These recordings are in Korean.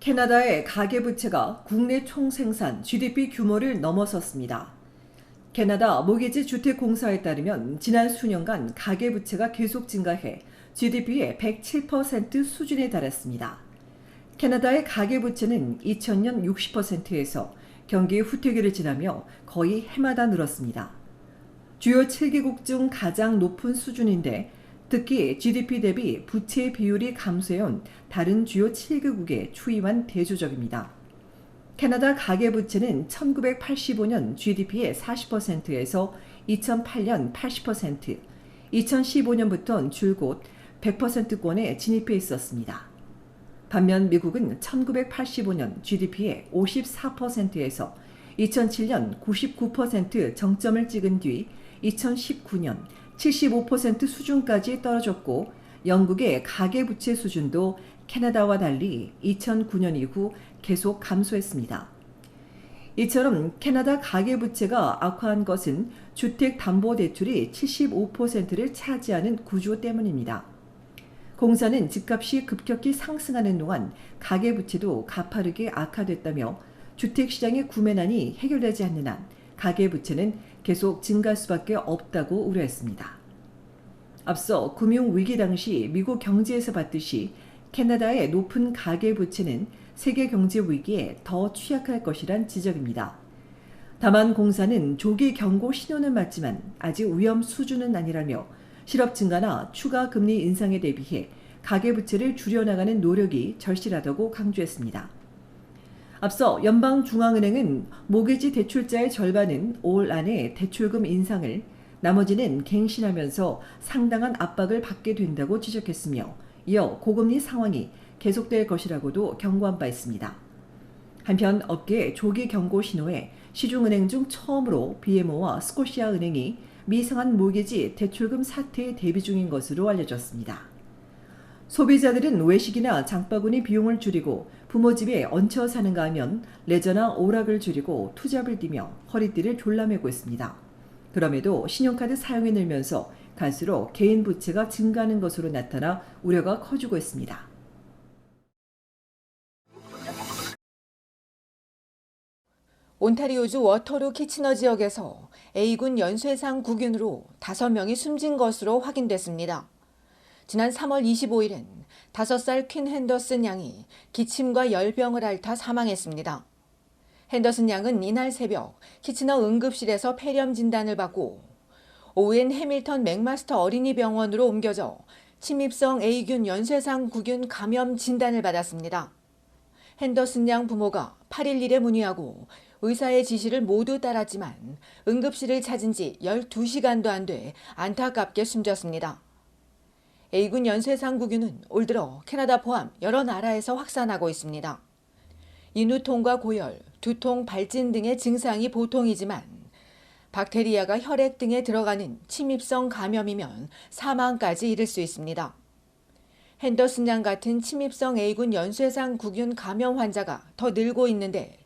캐나다의 가계부채가 국내 총생산 GDP 규모를 넘어섰습니다. 캐나다 모기지 주택공사에 따르면 지난 수년간 가계부채가 계속 증가해 GDP의 107% 수준에 달했습니다. 캐나다의 가계부채는 2000년 60%에서 경기 후퇴기를 지나며 거의 해마다 늘었습니다. 주요 7개국 중 가장 높은 수준인데 특히 GDP 대비 부채 비율이 감소해온 다른 주요 7개국에 추이만 대조적입니다. 캐나다 가계부채는 1985년 GDP의 40%에서 2008년 80%, 2015년부터는 줄곧 100%권에 진입해 있었습니다. 반면 미국은 1985년 GDP의 54%에서 2007년 99% 정점을 찍은 뒤 2019년 75% 수준까지 떨어졌고 영국의 가계부채 수준도 캐나다와 달리 2009년 이후 계속 감소했습니다. 이처럼 캐나다 가계부채가 악화한 것은 주택담보대출이 75%를 차지하는 구조 때문입니다. 공사는 집값이 급격히 상승하는 동안 가계부채도 가파르게 악화됐다며 주택시장의 구매난이 해결되지 않는 한 가계부채는 계속 증가할 수밖에 없다고 우려했습니다. 앞서 금융위기 당시 미국 경제에서 봤듯이 캐나다의 높은 가계부채는 세계 경제 위기에 더 취약할 것이란 지적입니다. 다만 공사는 조기 경고 신호는 맞지만 아직 위험 수준은 아니라며 실업 증가나 추가 금리 인상에 대비해 가계부채를 줄여나가는 노력이 절실하다고 강조했습니다. 앞서 연방중앙은행은 모기지 대출자의 절반은 올 안에 대출금 인상을, 나머지는 갱신하면서 상당한 압박을 받게 된다고 지적했으며 이어 고금리 상황이 계속될 것이라고도 경고한 바 있습니다. 한편 업계 조기 경고 신호에 시중은행 중 처음으로 BMO와 스코시아은행이 미상한 모기지 대출금 사태에 대비 중인 것으로 알려졌습니다. 소비자들은 외식이나 장바구니 비용을 줄이고 부모 집에 얹혀 사는가 하면 레저나 오락을 줄이고 투잡을 뛰며 허리띠를 졸라매고 있습니다. 그럼에도 신용카드 사용이 늘면서 갈수록 개인 부채가 증가하는 것으로 나타나 우려가 커지고 있습니다. 온타리오주 워터루 키치너 지역에서 A군 연쇄상 구균으로 5명이 숨진 것으로 확인됐습니다. 지난 3월 25일엔 5살 퀸 핸더슨 양이 기침과 열병을 앓다 사망했습니다. 핸더슨 양은 이날 새벽 키치너 응급실에서 폐렴 진단을 받고 오후엔 해밀턴 맥마스터 어린이병원으로 옮겨져 침입성 A균 연쇄상 구균 감염 진단을 받았습니다. 핸더슨 양 부모가 8일 일에 문의하고 의사의 지시를 모두 따랐지만 응급실을 찾은 지 12시간도 안 돼 안타깝게 숨졌습니다. A군 연쇄상 구균은 올 들어 캐나다 포함 여러 나라에서 확산하고 있습니다. 인후통과 고열, 두통, 발진 등의 증상이 보통이지만 박테리아가 혈액 등에 들어가는 침입성 감염이면 사망까지 이를 수 있습니다. 핸더슨 양 같은 침입성 A군 연쇄상 구균 감염 환자가 더 늘고 있는데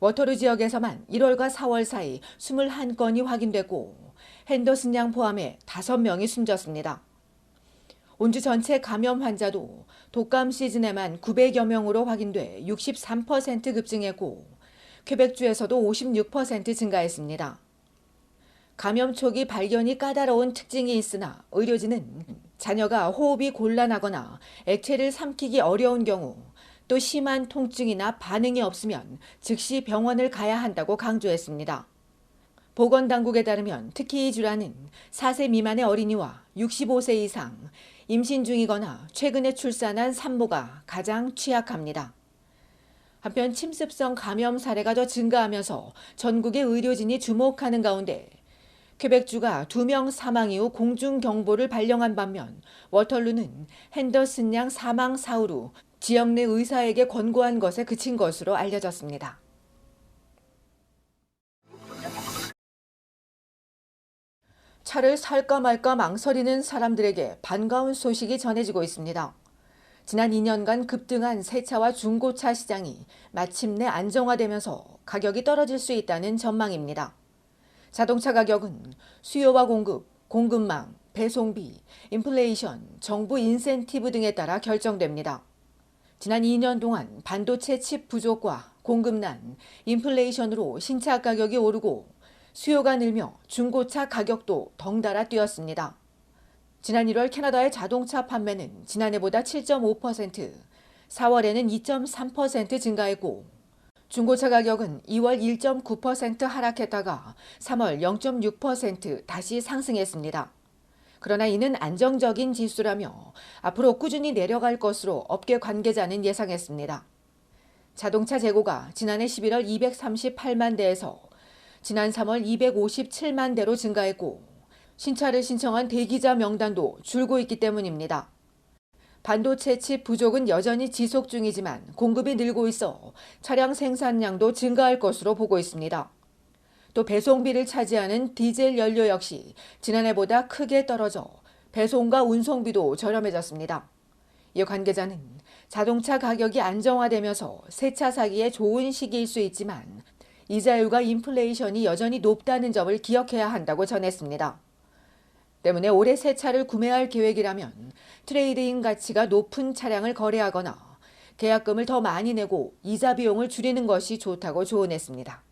워터루 지역에서만 1월과 4월 사이 21건이 확인됐고 핸더슨 양 포함해 5명이 숨졌습니다. 온주 전체 감염 환자도 독감 시즌에만 900여 명으로 확인돼 63% 급증했고 퀘벡주에서도 56% 증가했습니다. 감염 초기 발견이 까다로운 특징이 있으나 의료진은 자녀가 호흡이 곤란하거나 액체를 삼키기 어려운 경우 또 심한 통증이나 반응이 없으면 즉시 병원을 가야 한다고 강조했습니다. 보건당국에 따르면 특히 이 질환은 4세 미만의 어린이와 65세 이상, 임신 중이거나 최근에 출산한 산모가 가장 취약합니다. 한편 침습성 감염 사례가 더 증가하면서 전국의 의료진이 주목하는 가운데 퀘벡주가 2명 사망 이후 공중경보를 발령한 반면 워털루는 핸더슨 양 사망 사후로 지역 내 의사에게 권고한 것에 그친 것으로 알려졌습니다. 차를 살까 말까 망설이는 사람들에게 반가운 소식이 전해지고 있습니다. 지난 2년간 급등한 새차와 중고차 시장이 마침내 안정화되면서 가격이 떨어질 수 있다는 전망입니다. 자동차 가격은 수요와 공급, 공급망, 배송비, 인플레이션, 정부 인센티브 등에 따라 결정됩니다. 지난 2년 동안 반도체 칩 부족과 공급난, 인플레이션으로 신차 가격이 오르고 수요가 늘며 중고차 가격도 덩달아 뛰었습니다. 지난 1월 캐나다의 자동차 판매는 지난해보다 7.5%, 4월에는 2.3% 증가했고 중고차 가격은 2월 1.9% 하락했다가 3월 0.6% 다시 상승했습니다. 그러나 이는 안정적인 지수라며 앞으로 꾸준히 내려갈 것으로 업계 관계자는 예상했습니다. 자동차 재고가 지난해 11월 238만 대에서 지난 3월 257만 대로 증가했고 신차를 신청한 대기자 명단도 줄고 있기 때문입니다. 반도체 칩 부족은 여전히 지속 중이지만 공급이 늘고 있어 차량 생산량도 증가할 것으로 보고 있습니다. 또 배송비를 차지하는 디젤 연료 역시 지난해보다 크게 떨어져 배송과 운송비도 저렴해졌습니다. 이 관계자는 자동차 가격이 안정화되면서 새 차 사기에 좋은 시기일 수 있지만 이자율과 인플레이션이 여전히 높다는 점을 기억해야 한다고 전했습니다. 때문에 올해 새 차를 구매할 계획이라면 트레이드인 가치가 높은 차량을 거래하거나 계약금을 더 많이 내고 이자 비용을 줄이는 것이 좋다고 조언했습니다.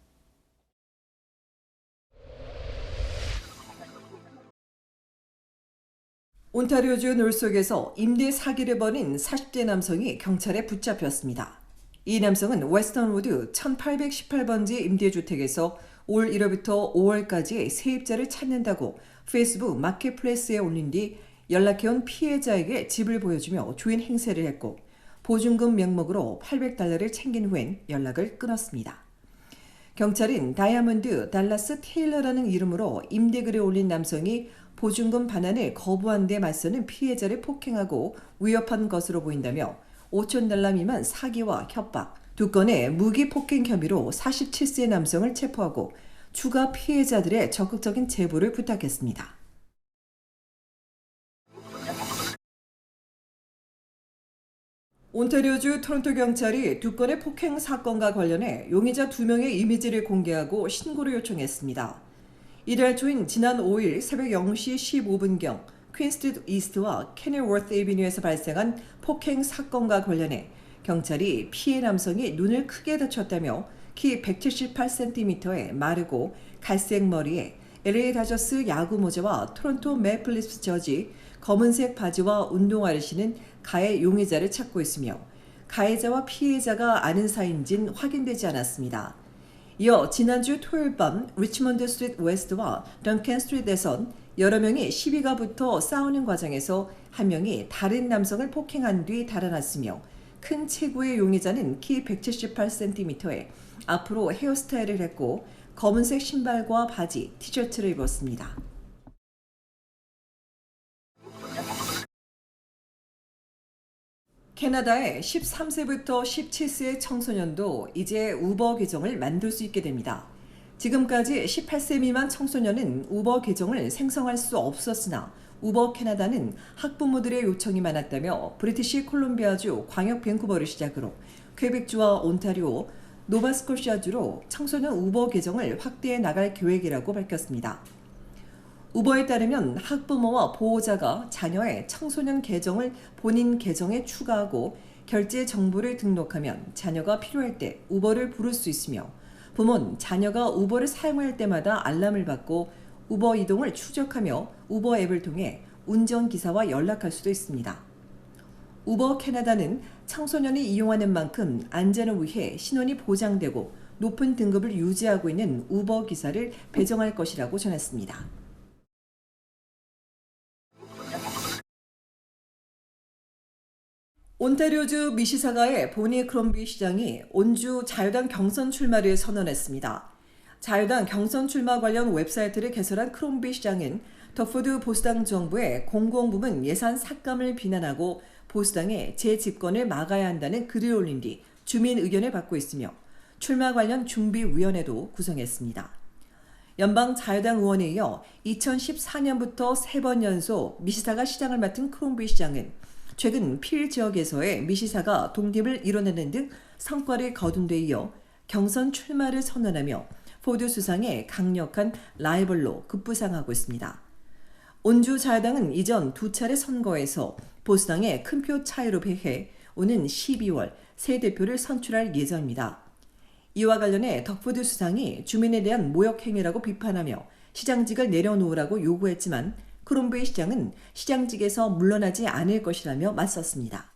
온타리오주 놀속에서 임대 사기를 벌인 40대 남성이 경찰에 붙잡혔습니다. 이 남성은 웨스턴우드 1818번지 임대주택에서 올 1월부터 5월까지 세입자를 찾는다고 페이스북 마켓플레이스에 올린 뒤 연락해온 피해자에게 집을 보여주며 주인 행세를 했고 보증금 명목으로 $800를 챙긴 후엔 연락을 끊었습니다. 경찰은 다이아몬드 달라스 테일러라는 이름으로 임대글을 올린 남성이 보증금 반환을 거부한 데 맞서는 피해자를 폭행하고 위협한 것으로 보인다며 $5,000 미만 사기와 협박, 2건의 무기 폭행 혐의로 47세 남성을 체포하고 추가 피해자들의 적극적인 제보를 부탁했습니다. 온타리오주 토론토 경찰이 2건의 폭행 사건과 관련해 용의자 2명의 이미지를 공개하고 신고를 요청했습니다. 이달 초인 지난 5일 새벽 0시 15분경 퀸스트리트 이스트와 케니워스 에비뉴에서 발생한 폭행 사건과 관련해 경찰이 피해 남성이 눈을 크게 다쳤다며 키 178cm의 마르고 갈색 머리에 LA 다저스 야구 모자와 토론토 매플리프스 저지, 검은색 바지와 운동화를 신은 가해 용의자를 찾고 있으며 가해자와 피해자가 아는 사이인진 확인되지 않았습니다. 이어 지난주 토요일 밤 리치먼드 스트리트 웨스트와 던켄 스트리트에선 여러 명이 시비가 붙어 싸우는 과정에서 한 명이 다른 남성을 폭행한 뒤 달아났으며 큰 체구의 용의자는 키 178cm에 앞으로 헤어스타일을 했고 검은색 신발과 바지, 티셔츠를 입었습니다. 캐나다의 13세부터 17세의 청소년도 이제 우버 계정을 만들 수 있게 됩니다. 지금까지 18세 미만 청소년은 우버 계정을 생성할 수 없었으나 우버 캐나다는 학부모들의 요청이 많았다며 브리티시 콜롬비아주 광역 밴쿠버를 시작으로 퀘벡주와 온타리오, 노바스코시아주로 청소년 우버 계정을 확대해 나갈 계획이라고 밝혔습니다. 우버에 따르면 학부모와 보호자가 자녀의 청소년 계정을 본인 계정에 추가하고 결제 정보를 등록하면 자녀가 필요할 때 우버를 부를 수 있으며 부모는 자녀가 우버를 사용할 때마다 알람을 받고 우버 이동을 추적하며 우버 앱을 통해 운전기사와 연락할 수도 있습니다. 우버 캐나다는 청소년이 이용하는 만큼 안전을 위해 신원이 보장되고 높은 등급을 유지하고 있는 우버 기사를 배정할 것이라고 전했습니다. 온타리오주 미시사가의 보니 크롬비 시장이 온주 자유당 경선 출마를 선언했습니다. 자유당 경선 출마 관련 웹사이트를 개설한 크롬비 시장은 더푸드 보수당 정부의 공공부문 예산 삭감을 비난하고 보수당의 재집권을 막아야 한다는 글을 올린 뒤 주민 의견을 받고 있으며 출마 관련 준비위원회도 구성했습니다. 연방 자유당 의원에 이어 2014년부터 3번 연속 미시사가 시장을 맡은 크롬비 시장은 최근 필 지역에서의 미시사가 독립을 이뤄내는 등 성과를 거둔 데 이어 경선 출마를 선언하며 포드 수상의 강력한 라이벌로 급부상하고 있습니다. 온주 자유당은 이전 2차례 선거에서 보수당의 큰 표 차이로 패해 오는 12월 새 대표를 선출할 예정입니다. 이와 관련해 덕푸드 수상이 주민에 대한 모욕 행위라고 비판하며 시장직을 내려놓으라고 요구했지만 크롬베이 시장은 시장직에서 물러나지 않을 것이라며 맞섰습니다.